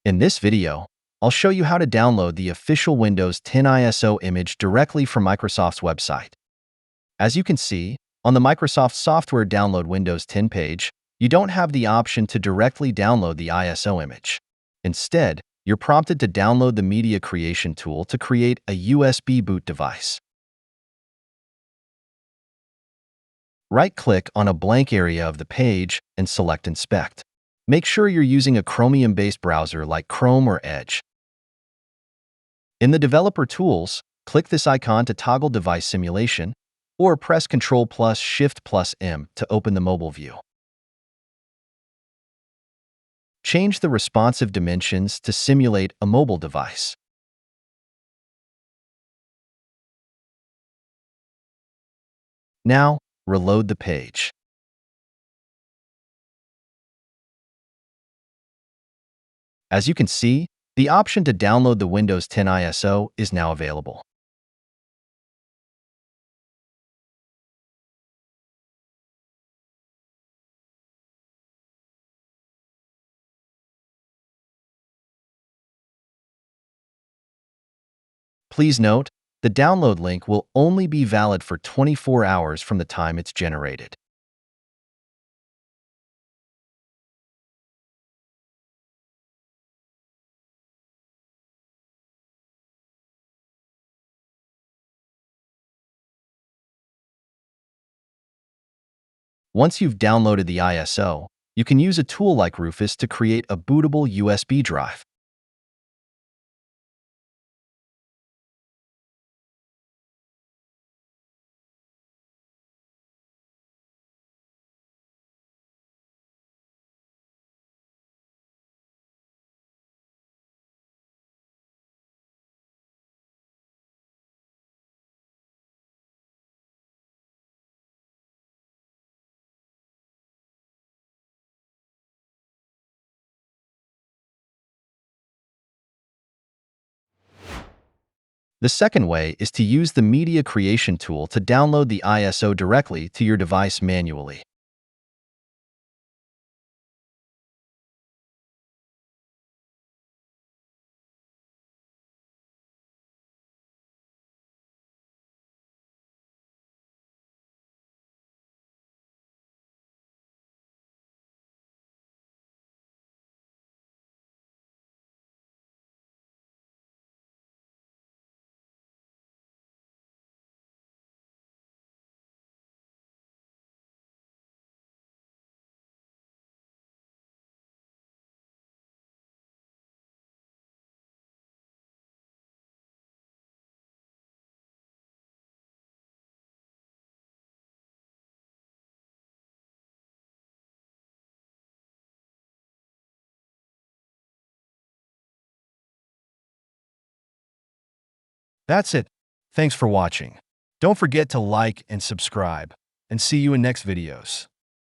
In this video, I'll show you how to download the official Windows 10 ISO image directly from Microsoft's website. As you can see, on the Microsoft Software Download Windows 10 page, you don't have the option to directly download the ISO image. Instead, you're prompted to download the media creation tool to create a USB boot device. Right-click on a blank area of the page and select Inspect. Make sure you're using a Chromium-based browser like Chrome or Edge. In the Developer Tools, click this icon to toggle device simulation, or press Ctrl plus Shift plus M to open the mobile view. Change the responsive dimensions to simulate a mobile device. Now, reload the page. As you can see, the option to download the Windows 10 ISO is now available. Please note, the download link will only be valid for 24 hours from the time it's generated. Once you've downloaded the ISO, you can use a tool like Rufus to create a bootable USB drive. The second way is to use the media creation tool to download the ISO directly to your device manually. That's it. Thanks for watching. Don't forget to like and subscribe, and see you in next videos.